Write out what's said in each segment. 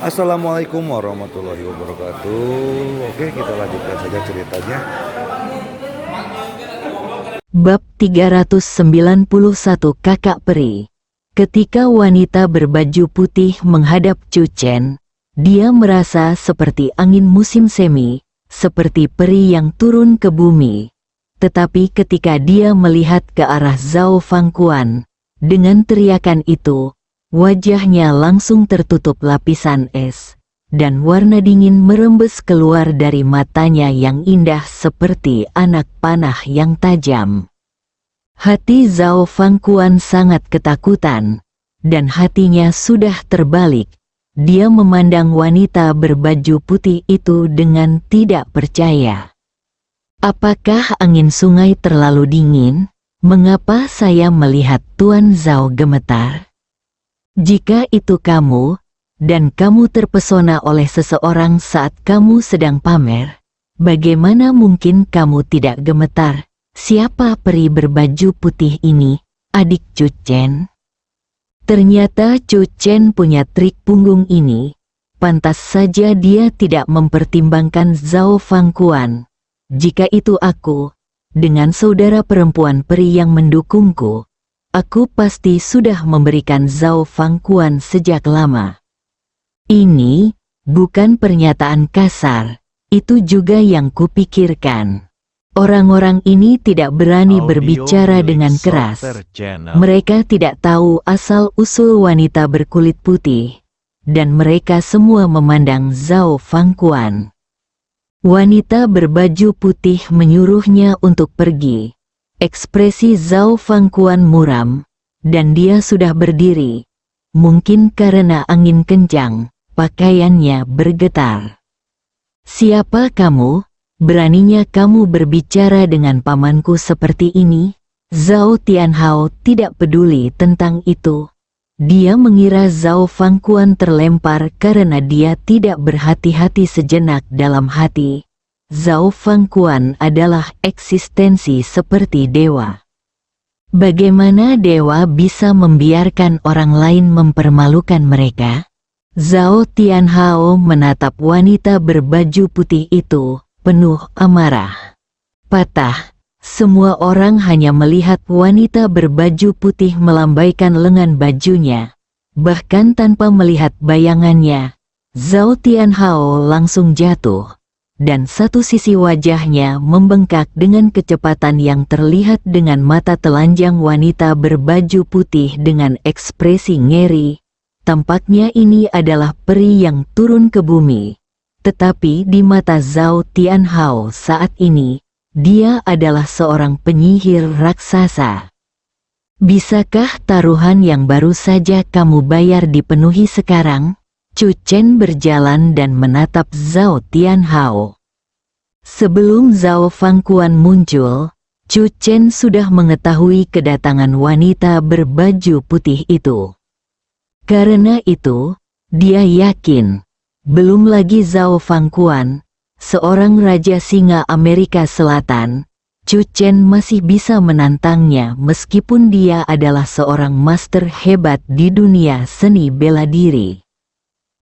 Assalamualaikum warahmatullahi wabarakatuh. Oke, kita lanjutkan saja ceritanya. Bab 391 Kakak Peri. Ketika wanita berbaju putih menghadap Cu Chen, dia merasa seperti angin musim semi, seperti peri yang turun ke bumi. Tetapi ketika dia melihat ke arah Zhao Fangquan, dengan teriakan itu, wajahnya langsung tertutup lapisan es, dan warna dingin merembes keluar dari matanya yang indah seperti anak panah yang tajam. Hati Zhao Fangquan sangat ketakutan, dan hatinya sudah terbalik. Dia memandang wanita berbaju putih itu dengan tidak percaya. Apakah angin sungai terlalu dingin? Mengapa saya melihat Tuan Zhao gemetar? Jika itu kamu, dan kamu terpesona oleh seseorang saat kamu sedang pamer, bagaimana mungkin kamu tidak gemetar? Siapa peri berbaju putih ini, adik Cu Chen? Ternyata Cu Chen punya trik punggung ini. Pantas saja dia tidak mempertimbangkan Zhao Fangquan. Jika itu aku, dengan saudara perempuan peri yang mendukungku, aku pasti sudah memberikan Zhao Fangquan sejak lama. Ini bukan pernyataan kasar, itu juga yang kupikirkan. Orang-orang ini tidak berani berbicara dengan keras. Mereka tidak tahu asal-usul wanita berkulit putih, dan mereka semua memandang Zhao Fangquan. Wanita berbaju putih menyuruhnya untuk pergi. Ekspresi Zhao Fangquan muram, dan dia sudah berdiri. Mungkin karena angin kencang, pakaiannya bergetar. Siapa kamu? Beraninya kamu berbicara dengan pamanku seperti ini? Zhao Tianhao tidak peduli tentang itu. Dia mengira Zhao Fangquan terlempar karena dia tidak berhati-hati sejenak dalam hati. Zhao Fangquan adalah eksistensi seperti dewa. Bagaimana dewa bisa membiarkan orang lain mempermalukan mereka? Zhao Tianhao menatap wanita berbaju putih itu, penuh amarah. Patah. Semua orang hanya melihat wanita berbaju putih melambaikan lengan bajunya. Bahkan tanpa melihat bayangannya, Zhao Tianhao langsung jatuh. Dan satu sisi wajahnya membengkak dengan kecepatan yang terlihat dengan mata telanjang wanita berbaju putih dengan ekspresi ngeri. Tampaknya ini adalah peri yang turun ke bumi. Tetapi di mata Zhao Tianhao saat ini, dia adalah seorang penyihir raksasa. Bisakah taruhan yang baru saja kamu bayar dipenuhi sekarang? Cu Chen berjalan dan menatap Zhao Tianhao. Sebelum Zhao Fangquan muncul, Cu Chen sudah mengetahui kedatangan wanita berbaju putih itu. Karena itu, dia yakin, belum lagi Zhao Fangquan, seorang raja singa Amerika Selatan, Cu Chen masih bisa menantangnya meskipun dia adalah seorang master hebat di dunia seni bela diri.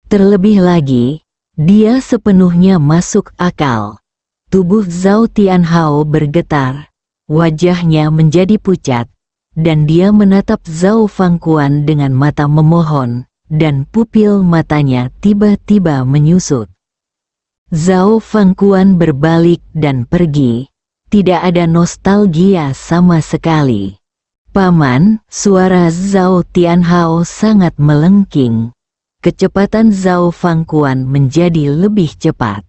Terlebih lagi, dia sepenuhnya masuk akal. Tubuh Zhao Tianhao bergetar, wajahnya menjadi pucat, dan dia menatap Zhao Fangquan dengan mata memohon, dan pupil matanya tiba-tiba menyusut. Zhao Fangquan berbalik dan pergi. Tidak ada nostalgia sama sekali. Paman, suara Zhao Tianhao sangat melengking. Kecepatan Zhao Fangquan menjadi lebih cepat.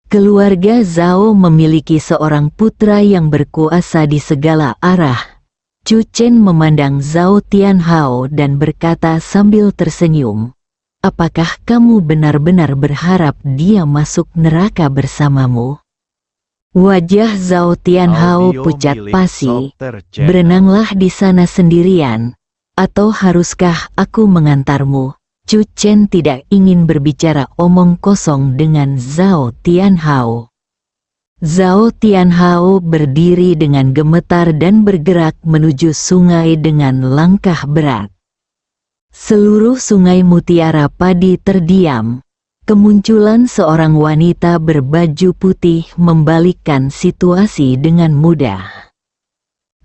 Keluarga Zhao memiliki seorang putra yang berkuasa di segala arah. Cu Chen memandang Zhao Tianhao dan berkata sambil tersenyum, apakah kamu benar-benar berharap dia masuk neraka bersamamu? Wajah Zhao Tianhao pucat pasi. Berenanglah di sana sendirian, atau haruskah aku mengantarmu? Cu Chen tidak ingin berbicara omong kosong dengan Zhao Tianhao. Zhao Tianhao berdiri dengan gemetar dan bergerak menuju sungai dengan langkah berat. Seluruh sungai mutiara padi terdiam. Kemunculan seorang wanita berbaju putih membalikkan situasi dengan mudah.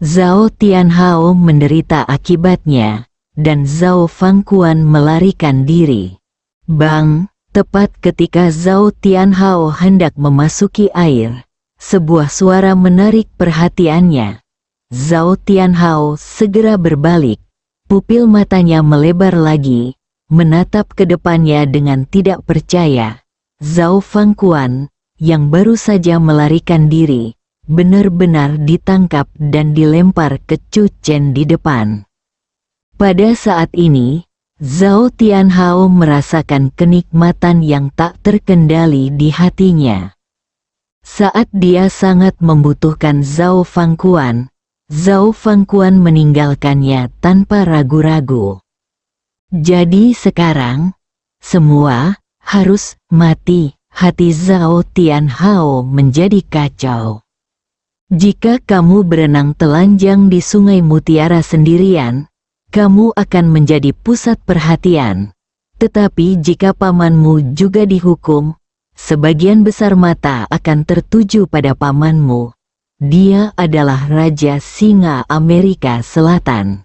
Zhao Tianhao menderita akibatnya, dan Zhao Fangquan melarikan diri. Bang, tepat ketika Zhao Tianhao hendak memasuki air, sebuah suara menarik perhatiannya. Zhao Tianhao segera berbalik, pupil matanya melebar lagi, menatap ke depannya dengan tidak percaya. Zhao Fangquan, yang baru saja melarikan diri, benar-benar ditangkap dan dilempar ke Chu Chen di depan. Pada saat ini, Zhao Tianhao merasakan kenikmatan yang tak terkendali di hatinya. Saat dia sangat membutuhkan Zhao Fangquan, Zhao Fangquan meninggalkannya tanpa ragu-ragu. Jadi sekarang, semua harus mati. Hati Zhao Tianhao menjadi kacau. Jika kamu berenang telanjang di Sungai Mutiara sendirian, kamu akan menjadi pusat perhatian. Tetapi jika pamanmu juga dihukum, sebagian besar mata akan tertuju pada pamanmu. Dia adalah Raja Singa Amerika Selatan.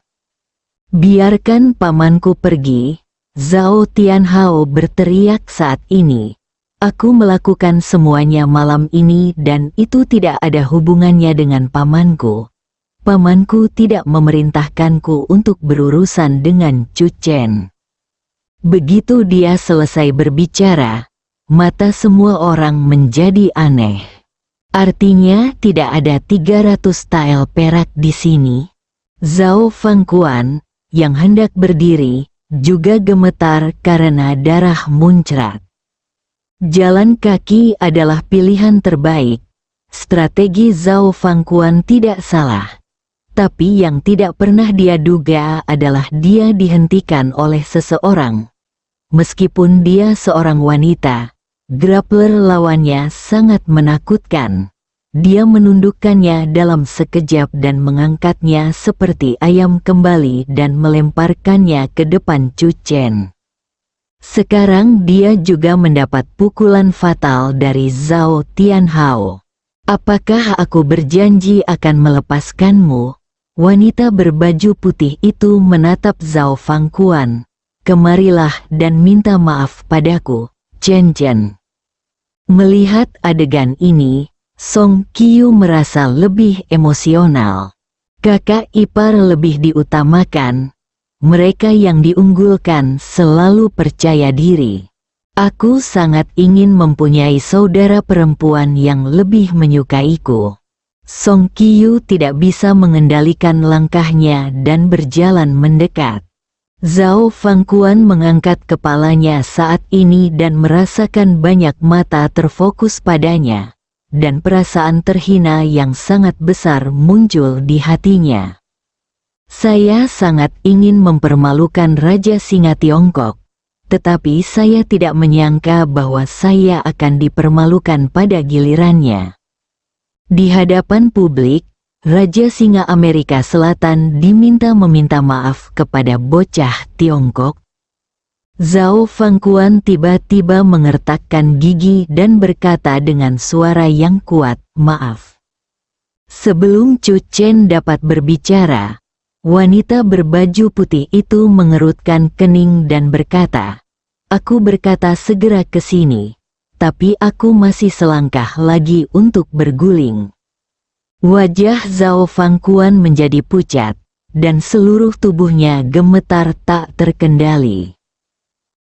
Biarkan pamanku pergi, Zhao Tianhao berteriak saat ini. Aku melakukan semuanya malam ini dan itu tidak ada hubungannya dengan pamanku. Pamanku tidak memerintahkanku untuk berurusan dengan Chu Chen. Begitu dia selesai berbicara, mata semua orang menjadi aneh. Artinya tidak ada 300 tael perak di sini. Zhao Fangquan, yang hendak berdiri, juga gemetar karena darah muncrat. Jalan kaki adalah pilihan terbaik. Strategi Zhao Fangquan tidak salah. Tapi yang tidak pernah dia duga adalah dia dihentikan oleh seseorang. Meskipun dia seorang wanita, grappler lawannya sangat menakutkan. Dia menundukkannya dalam sekejap dan mengangkatnya seperti ayam kembali dan melemparkannya ke depan Chu Chen. Sekarang dia juga mendapat pukulan fatal dari Zhao Tianhao. Apakah aku berjanji akan melepaskanmu? Wanita berbaju putih itu menatap Zhao Fangquan. Kemarilah dan minta maaf padaku, Chen Chen. Melihat adegan ini, Song Qiu merasa lebih emosional. Kakak ipar lebih diutamakan. Mereka yang diunggulkan selalu percaya diri. Aku sangat ingin mempunyai saudara perempuan yang lebih menyukaiku. Song Qiu tidak bisa mengendalikan langkahnya dan berjalan mendekat. Zhao Fangquan mengangkat kepalanya saat ini dan merasakan banyak mata terfokus padanya. Dan perasaan terhina yang sangat besar muncul di hatinya. Saya sangat ingin mempermalukan Raja Singa Tiongkok, tetapi saya tidak menyangka bahwa saya akan dipermalukan pada gilirannya. Di hadapan publik, Raja Singa Amerika Selatan diminta meminta maaf kepada bocah Tiongkok. Zhao Fangquan tiba-tiba mengertakkan gigi dan berkata dengan suara yang kuat, "Maaf." Sebelum Chu Chen dapat berbicara, wanita berbaju putih itu mengerutkan kening dan berkata, "Aku berkata segera ke sini, tapi aku masih selangkah lagi untuk berguling." Wajah Zhao Fangquan menjadi pucat, dan seluruh tubuhnya gemetar tak terkendali.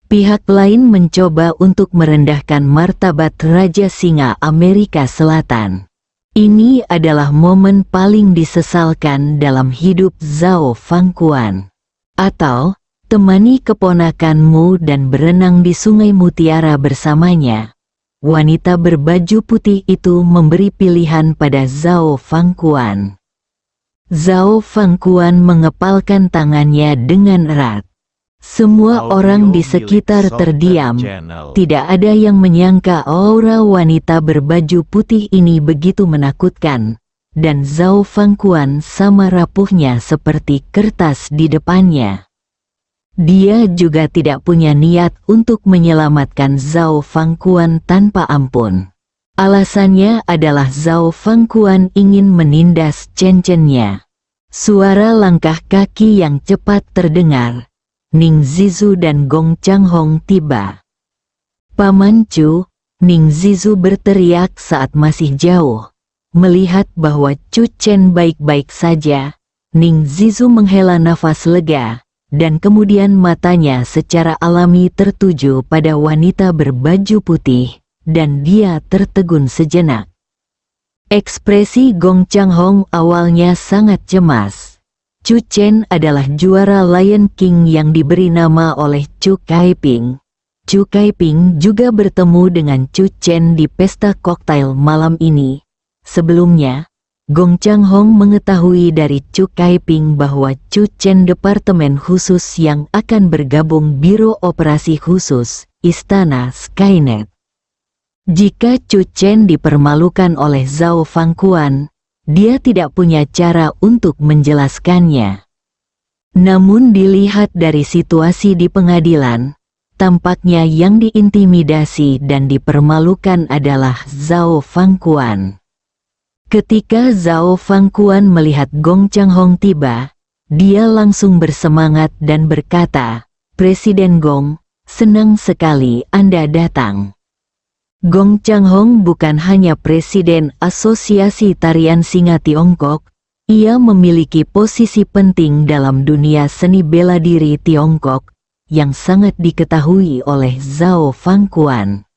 Pihak lain mencoba untuk merendahkan martabat Raja Singa Amerika Selatan. Ini adalah momen paling disesalkan dalam hidup Zhao Fangquan. Atau, temani keponakanmu dan berenang di Sungai Mutiara bersamanya. Wanita berbaju putih itu memberi pilihan pada Zhao Fangquan. Zhao Fangquan mengepalkan tangannya dengan erat. Semua orang di sekitar terdiam. Tidak ada yang menyangka aura wanita berbaju putih ini begitu menakutkan. Dan Zhao Fangquan sama rapuhnya seperti kertas di depannya. Dia juga tidak punya niat untuk menyelamatkan Zhao Fangquan tanpa ampun. Alasannya adalah Zhao Fangquan ingin menindas Chen Chen-nya. Suara langkah kaki yang cepat terdengar. Ning Zizu dan Gong Changhong tiba. Paman Chu, Ning Zizu berteriak saat masih jauh. Melihat bahwa Chu Chen baik-baik saja, Ning Zizu menghela nafas lega. Dan kemudian matanya secara alami tertuju pada wanita berbaju putih, dan dia tertegun sejenak. Ekspresi Gong Changhong awalnya sangat cemas. Chu Chen adalah juara Lion King yang diberi nama oleh Chu Kaiping. Chu Kaiping juga bertemu dengan Chu Chen di pesta koktail malam ini. Sebelumnya, Gong Changhong mengetahui dari Chu Kaiping bahwa Chu Chen Departemen Khusus yang akan bergabung Biro Operasi Khusus, Istana Skynet. Jika Chu Chen dipermalukan oleh Zhao Fangquan, dia tidak punya cara untuk menjelaskannya. Namun dilihat dari situasi di pengadilan, tampaknya yang diintimidasi dan dipermalukan adalah Zhao Fangquan. Ketika Zhao Fangquan melihat Gong Changhong tiba, dia langsung bersemangat dan berkata, "Presiden Gong, senang sekali Anda datang." Gong Changhong bukan hanya Presiden Asosiasi Tarian Singa Tiongkok, ia memiliki posisi penting dalam dunia seni bela diri Tiongkok, yang sangat diketahui oleh Zhao Fangquan.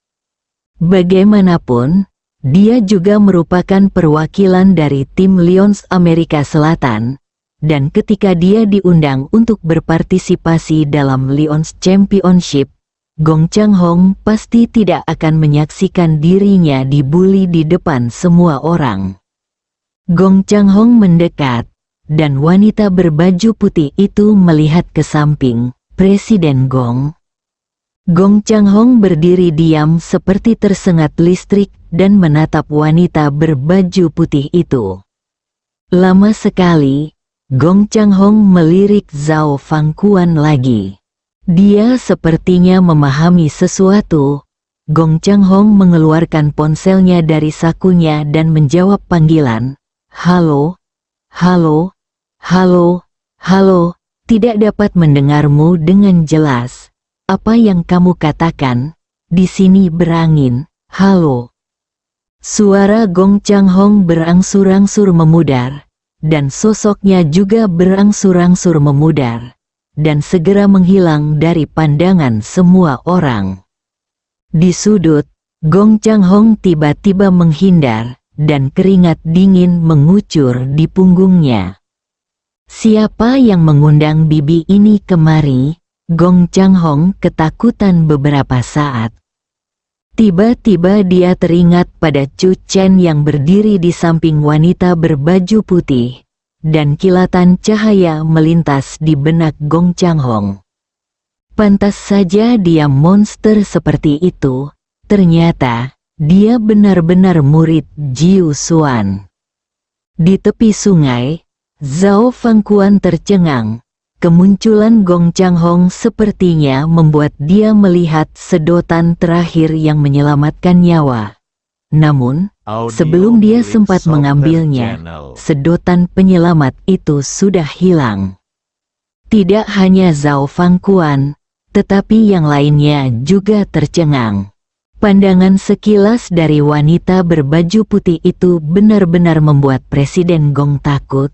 Bagaimanapun, dia juga merupakan perwakilan dari tim Lions Amerika Selatan, dan ketika dia diundang untuk berpartisipasi dalam Lions Championship, Gong Changhong pasti tidak akan menyaksikan dirinya dibuli di depan semua orang. Gong Changhong mendekat, dan wanita berbaju putih itu melihat ke samping. "Presiden Gong." Gong Changhong berdiri diam seperti tersengat listrik dan menatap wanita berbaju putih itu. Lama sekali, Gong Changhong melirik Zhao Fangquan lagi. Dia sepertinya memahami sesuatu. Gong Changhong mengeluarkan ponselnya dari sakunya dan menjawab panggilan. "Halo, halo, halo, halo, tidak dapat mendengarmu dengan jelas. Apa yang kamu katakan? Di sini berangin. Halo." Suara Gong Changhong berangsur-angsur memudar, dan sosoknya juga berangsur-angsur memudar, dan segera menghilang dari pandangan semua orang. Di sudut, Gong Changhong tiba-tiba menghindar, dan keringat dingin mengucur di punggungnya. "Siapa yang mengundang bibi ini kemari?" Gong Changhong ketakutan beberapa saat. Tiba-tiba dia teringat pada Chu Chen yang berdiri di samping wanita berbaju putih, dan kilatan cahaya melintas di benak Gong Changhong. Pantas saja dia monster seperti itu, ternyata dia benar-benar murid Jiu Xuan. Di tepi sungai, Zhao Fangquan tercengang. Kemunculan Gong Changhong sepertinya membuat dia melihat sedotan terakhir yang menyelamatkan nyawa. Namun, sebelum dia sempat mengambilnya, sedotan penyelamat itu sudah hilang. Tidak hanya Zhao Fangquan, tetapi yang lainnya juga tercengang. Pandangan sekilas dari wanita berbaju putih itu benar-benar membuat Presiden Gong takut.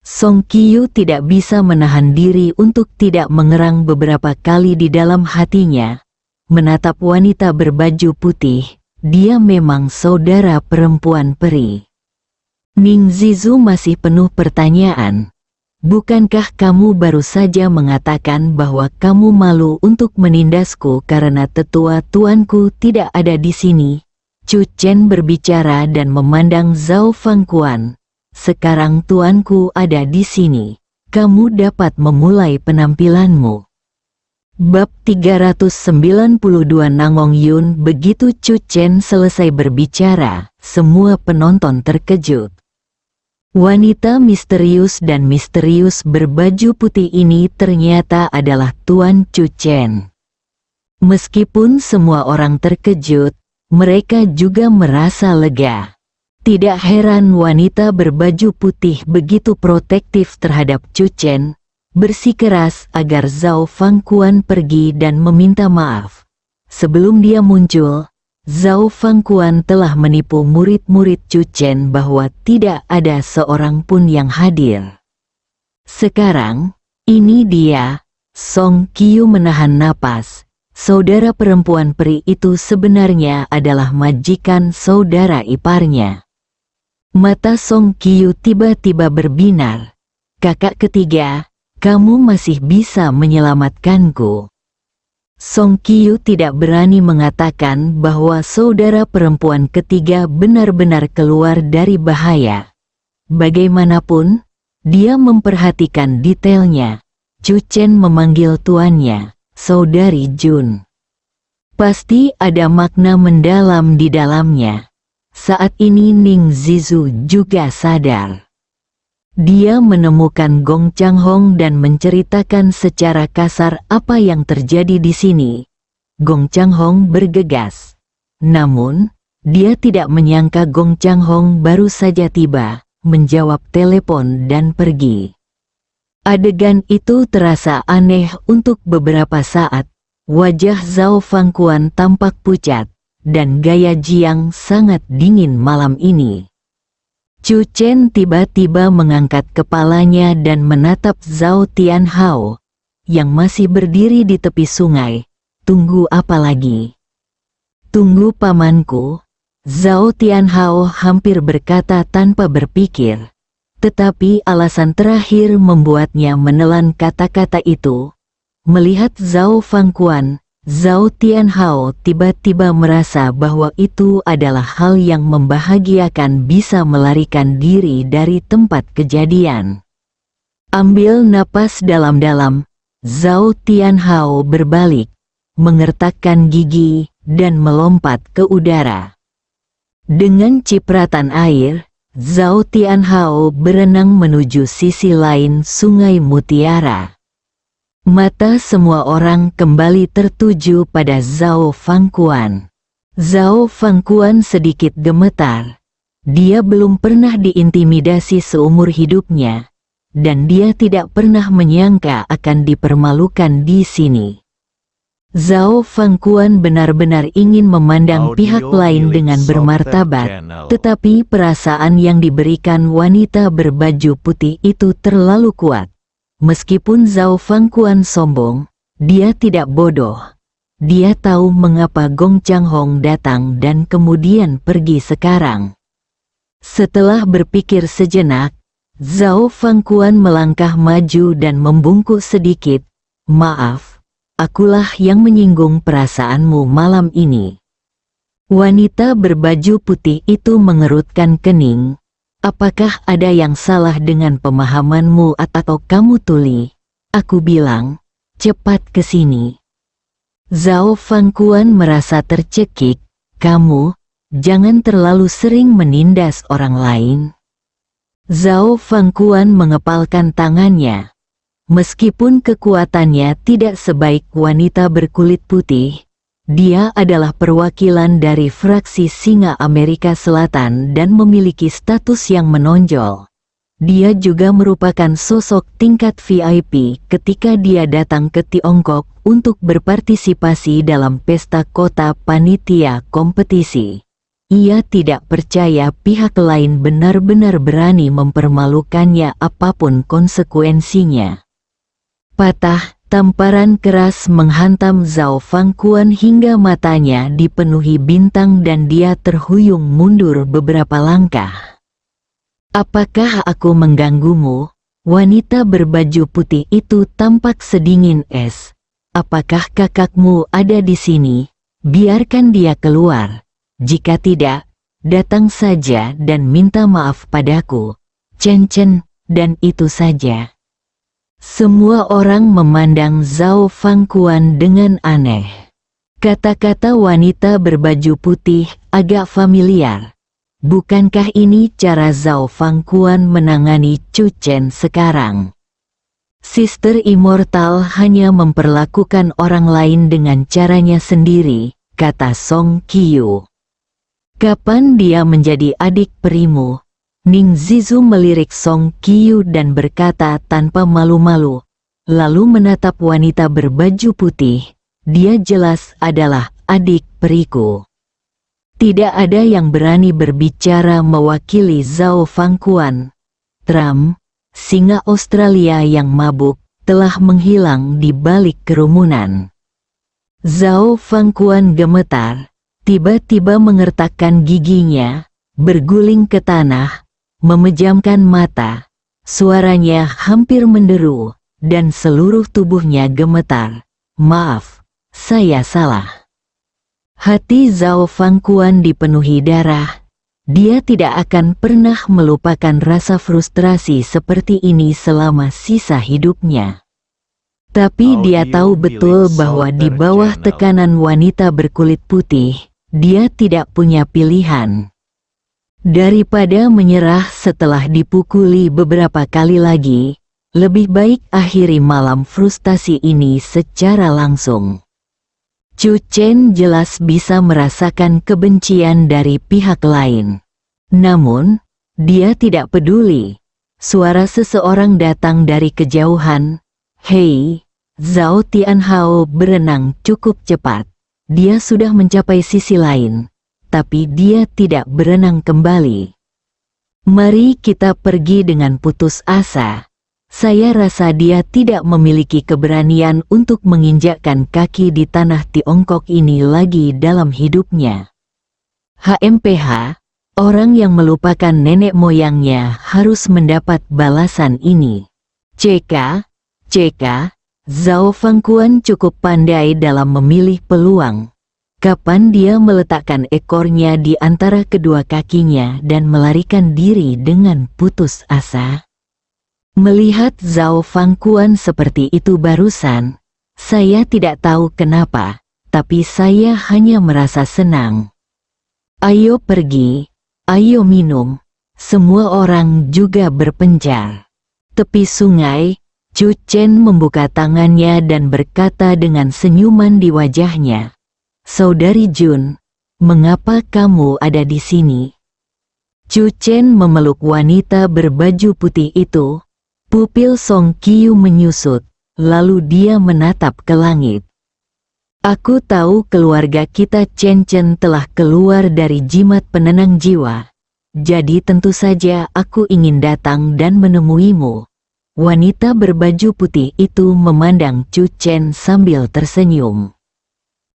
Song Qiu tidak bisa menahan diri untuk tidak mengerang beberapa kali di dalam hatinya. Menatap wanita berbaju putih, dia memang saudara perempuan peri. Ning Zizu masih penuh pertanyaan. "Bukankah kamu baru saja mengatakan bahwa kamu malu untuk menindasku karena tetua tuanku tidak ada di sini?" Chu Chen berbicara dan memandang Zhao Fangquan. "Sekarang tuanku ada di sini. Kamu dapat memulai penampilanmu." Bab 392 Nangong Yun. Begitu Chu Chen selesai berbicara, semua penonton terkejut. Wanita misterius dan misterius berbaju putih ini ternyata adalah Tuan Chu Chen. Meskipun semua orang terkejut, mereka juga merasa lega. Tidak heran wanita berbaju putih begitu protektif terhadap Chu Chen, bersikeras agar Zhao Fangquan pergi dan meminta maaf. Sebelum dia muncul, Zhao Fangquan telah menipu murid-murid Chu Chen bahwa tidak ada seorang pun yang hadir. Sekarang, ini dia, Song Qiu menahan napas. Saudara perempuan peri itu sebenarnya adalah majikan saudara iparnya. Mata Song Qiu tiba-tiba berbinar. Kakak ketiga, kamu masih bisa menyelamatkanku. Song Qiu tidak berani mengatakan bahwa saudara perempuan ketiga benar-benar keluar dari bahaya. Bagaimanapun, dia memperhatikan detailnya. Chu Chen memanggil tuannya, Saudari Jun. Pasti ada makna mendalam di dalamnya. Saat ini Ning Zizu juga sadar. Dia menemukan Gong Changhong dan menceritakan secara kasar apa yang terjadi di sini. Gong Changhong bergegas. Namun, dia tidak menyangka Gong Changhong baru saja tiba, menjawab telepon dan pergi. Adegan itu terasa aneh untuk beberapa saat. Wajah Zhao Fangquan tampak pucat, dan gaya Jiang sangat dingin malam ini. Chu Chen tiba-tiba mengangkat kepalanya dan menatap Zhao Tianhao, yang masih berdiri di tepi sungai. Tunggu apa lagi? Tunggu pamanku, Zhao Tianhao hampir berkata tanpa berpikir. Tetapi alasan terakhir membuatnya menelan kata-kata itu. Melihat Zhao Fangquan, Zhao Tianhao tiba-tiba merasa bahwa itu adalah hal yang membahagiakan, bisa melarikan diri dari tempat kejadian. Ambil napas dalam-dalam, Zhao Tianhao berbalik, mengertakkan gigi, dan melompat ke udara. Dengan cipratan air, Zhao Tianhao berenang menuju sisi lain Sungai Mutiara. Mata semua orang kembali tertuju pada Zhao Fangquan. Zhao Fangquan sedikit gemetar. Dia belum pernah diintimidasi seumur hidupnya, dan dia tidak pernah menyangka akan dipermalukan di sini. Zhao Fangquan benar-benar ingin memandang pihak lain dengan bermartabat, tetapi perasaan yang diberikan wanita berbaju putih itu terlalu kuat. Meskipun Zhao Fangquan sombong, dia tidak bodoh. Dia tahu mengapa Gong Changhong datang dan kemudian pergi sekarang. Setelah berpikir sejenak, Zhao Fangquan melangkah maju dan membungkuk sedikit. Maaf, akulah yang menyinggung perasaanmu malam ini. Wanita berbaju putih itu mengerutkan kening. Apakah ada yang salah dengan pemahamanmu atau kamu tuli? Aku bilang, cepat ke sini. Zhao Fangquan merasa tercekik. Kamu, jangan terlalu sering menindas orang lain. Zhao Fangquan mengepalkan tangannya. Meskipun kekuatannya tidak sebaik wanita berkulit putih, dia adalah perwakilan dari fraksi Singa Amerika Selatan dan memiliki status yang menonjol. Dia juga merupakan sosok tingkat VIP ketika dia datang ke Tiongkok untuk berpartisipasi dalam pesta kota panitia kompetisi. Ia tidak percaya pihak lain benar-benar berani mempermalukannya apapun konsekuensinya. Patah. Tamparan keras menghantam Zhao Fangquan hingga matanya dipenuhi bintang dan dia terhuyung mundur beberapa langkah. Apakah aku mengganggumu? Wanita berbaju putih itu tampak sedingin es. Apakah kakakmu ada di sini? Biarkan dia keluar. Jika tidak, datang saja dan minta maaf padaku. Chen, dan itu saja. Semua orang memandang Zhao Fangquan dengan aneh. Kata-kata wanita berbaju putih agak familiar. Bukankah ini cara Zhao Fangquan menangani Chu Chen sekarang? Sister Immortal hanya memperlakukan orang lain dengan caranya sendiri, kata Song Qiyu. Kapan dia menjadi adik perimu? Ning Zizu melirik Song Qiyu dan berkata tanpa malu-malu, lalu menatap wanita berbaju putih. Dia jelas adalah adik periku. Tidak ada yang berani berbicara mewakili Zhao Fangquan. Trump, singa Australia yang mabuk, telah menghilang di balik kerumunan. Zhao Fangquan gemetar, tiba-tiba mengertakkan giginya, berguling ke tanah, memejamkan mata. Suaranya hampir menderu, dan seluruh tubuhnya gemetar. Maaf, saya salah. Hati Zhao Fangquan dipenuhi darah. Dia tidak akan pernah melupakan rasa frustrasi seperti ini selama sisa hidupnya. Tapi dia tahu betul bahwa di bawah tekanan wanita berkulit putih, dia tidak punya pilihan. Daripada menyerah setelah dipukuli beberapa kali lagi, lebih baik akhiri malam frustasi ini secara langsung. Chu Chen jelas bisa merasakan kebencian dari pihak lain. Namun, dia tidak peduli. Suara seseorang datang dari kejauhan. Hei, Zhao Tianhao berenang cukup cepat. Dia sudah mencapai sisi lain, tapi dia tidak berenang kembali. Mari kita pergi dengan putus asa. Saya rasa dia tidak memiliki keberanian untuk menginjakkan kaki di tanah Tiongkok ini lagi dalam hidupnya. HMPH, orang yang melupakan nenek moyangnya harus mendapat balasan ini. CK, Zhao Fangquan cukup pandai dalam memilih peluang. Kapan dia meletakkan ekornya di antara kedua kakinya dan melarikan diri dengan putus asa? Melihat Zhao Fangquan seperti itu barusan, saya tidak tahu kenapa, tapi saya hanya merasa senang. Ayo pergi, ayo minum, semua orang juga berpencar. Tepi sungai, Chu Chen membuka tangannya dan berkata dengan senyuman di wajahnya, "Saudari Jun, mengapa kamu ada di sini?" Chu Chen memeluk wanita berbaju putih itu. Pupil Song Qiyu menyusut, lalu dia menatap ke langit. Aku tahu keluarga kita Chen Chen telah keluar dari jimat penenang jiwa. Jadi tentu saja aku ingin datang dan menemuimu. Wanita berbaju putih itu memandang Chu Chen sambil tersenyum.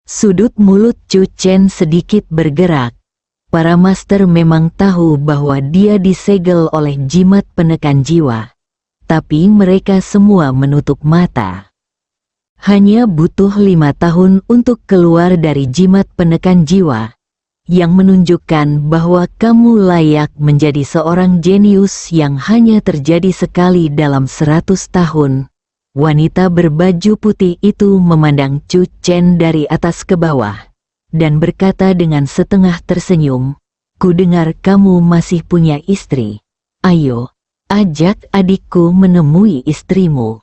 Sudut mulut Chu Chen sedikit bergerak. Para master memang tahu bahwa dia disegel oleh jimat penekan jiwa. Tapi mereka semua menutup mata. Hanya butuh 5 tahun untuk keluar dari jimat penekan jiwa, yang menunjukkan bahwa kamu layak menjadi seorang jenius yang hanya terjadi sekali dalam 100 tahun. Wanita berbaju putih itu memandang Chu Chen dari atas ke bawah, dan berkata dengan setengah tersenyum, "Ku dengar kamu masih punya istri. Ayo, ajak adikku menemui istrimu."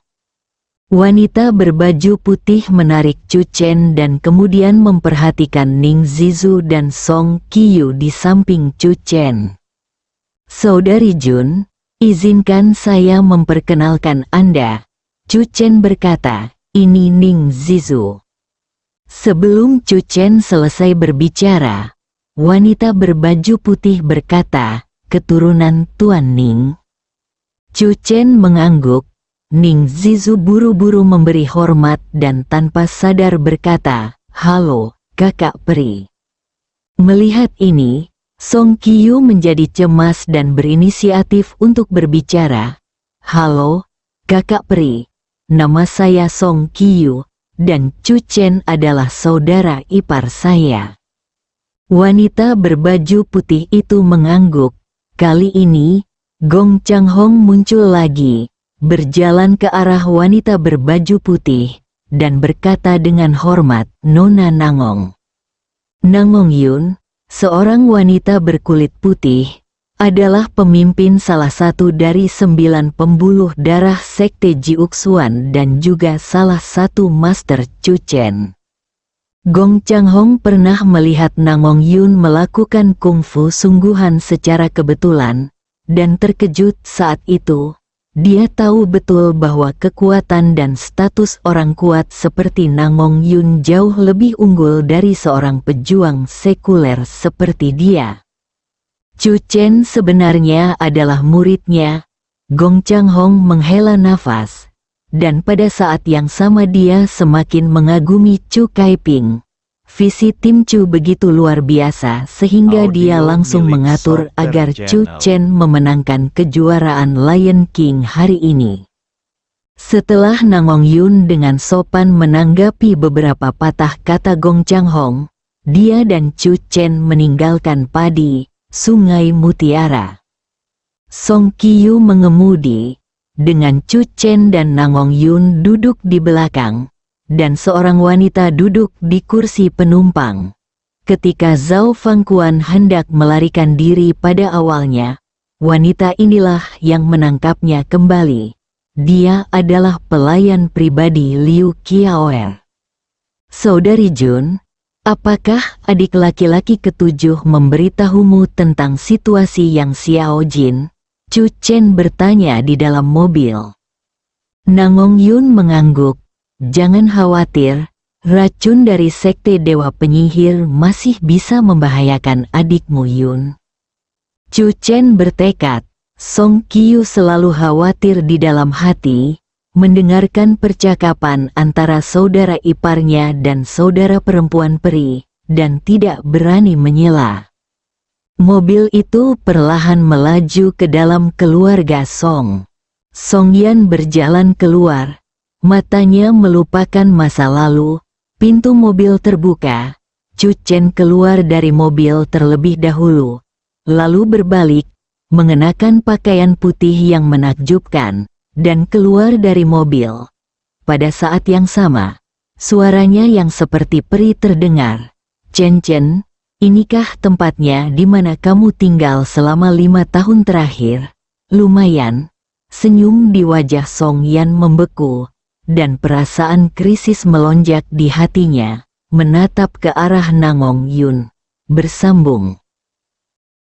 Wanita berbaju putih menarik Chu Chen dan kemudian memperhatikan Ning Zizu dan Song Qiyu di samping Chu Chen. "Saudari Jun, izinkan saya memperkenalkan Anda," Chu Chen berkata, "ini Ning Zizu." Sebelum Chu Chen selesai berbicara, wanita berbaju putih berkata, "Keturunan Tuan Ning." Chu Chen mengangguk. Ning Zizu buru-buru memberi hormat dan tanpa sadar berkata, "Halo, kakak peri." Melihat ini, Song Qiyu menjadi cemas dan berinisiatif untuk berbicara. "Halo, kakak peri. Nama saya Song Qiyu, dan Chu Chen adalah saudara ipar saya." Wanita berbaju putih itu mengangguk. Kali ini, Gong Changhong muncul lagi, berjalan ke arah wanita berbaju putih, dan berkata dengan hormat, "Nona Nangong." "Nangong Yun, seorang wanita berkulit putih, adalah pemimpin salah satu dari 9 pembuluh darah sekte Jiuxuan dan juga salah satu master Chu Chen. Gong Changhong pernah melihat Namong Yun melakukan kungfu sungguhan secara kebetulan, dan terkejut saat itu. Dia tahu betul bahwa kekuatan dan status orang kuat seperti Namong Yun jauh lebih unggul dari seorang pejuang sekuler seperti dia. Chu Chen sebenarnya adalah muridnya. Gong Changhong menghela nafas, dan pada saat yang sama dia semakin mengagumi Chu Kaiping. Visi tim Chu begitu luar biasa sehingga dia langsung mengatur agar Chu Chen memenangkan kejuaraan Lion King hari ini. Setelah Namong Yun dengan sopan menanggapi beberapa patah kata Gong Changhong, dia dan Chu Chen meninggalkan padi, Sungai Mutiara. Song Qiyu mengemudi, dengan Chu Chen dan Namong Yun duduk di belakang, dan seorang wanita duduk di kursi penumpang. Ketika Zhao Fangquan hendak melarikan diri pada awalnya, wanita inilah yang menangkapnya kembali. Dia adalah pelayan pribadi Liu Qiaoer. Saudari Jun, apakah adik laki-laki ketujuh memberitahumu tentang situasi yang Xiao Jin? Chu Chen bertanya di dalam mobil. Namong Yun mengangguk. Jangan khawatir, racun dari sekte Dewa Penyihir masih bisa membahayakan adikmu Yun. Chu Chen bertekad. Song Qiyu selalu khawatir di dalam hati, mendengarkan percakapan antara saudara iparnya dan saudara perempuan peri, dan tidak berani menyela. Mobil itu perlahan melaju ke dalam keluarga Song. Song Yan berjalan keluar. Matanya melupakan masa lalu, pintu mobil terbuka, Chu Chen keluar dari mobil terlebih dahulu, lalu berbalik, mengenakan pakaian putih yang menakjubkan, dan keluar dari mobil. Pada saat yang sama, suaranya yang seperti peri terdengar. Chen Chen, inikah tempatnya di mana kamu tinggal selama 5 tahun terakhir? Lumayan. Senyum di wajah Song Yan membeku, dan perasaan krisis melonjak di hatinya, menatap ke arah Namong Yun. Bersambung.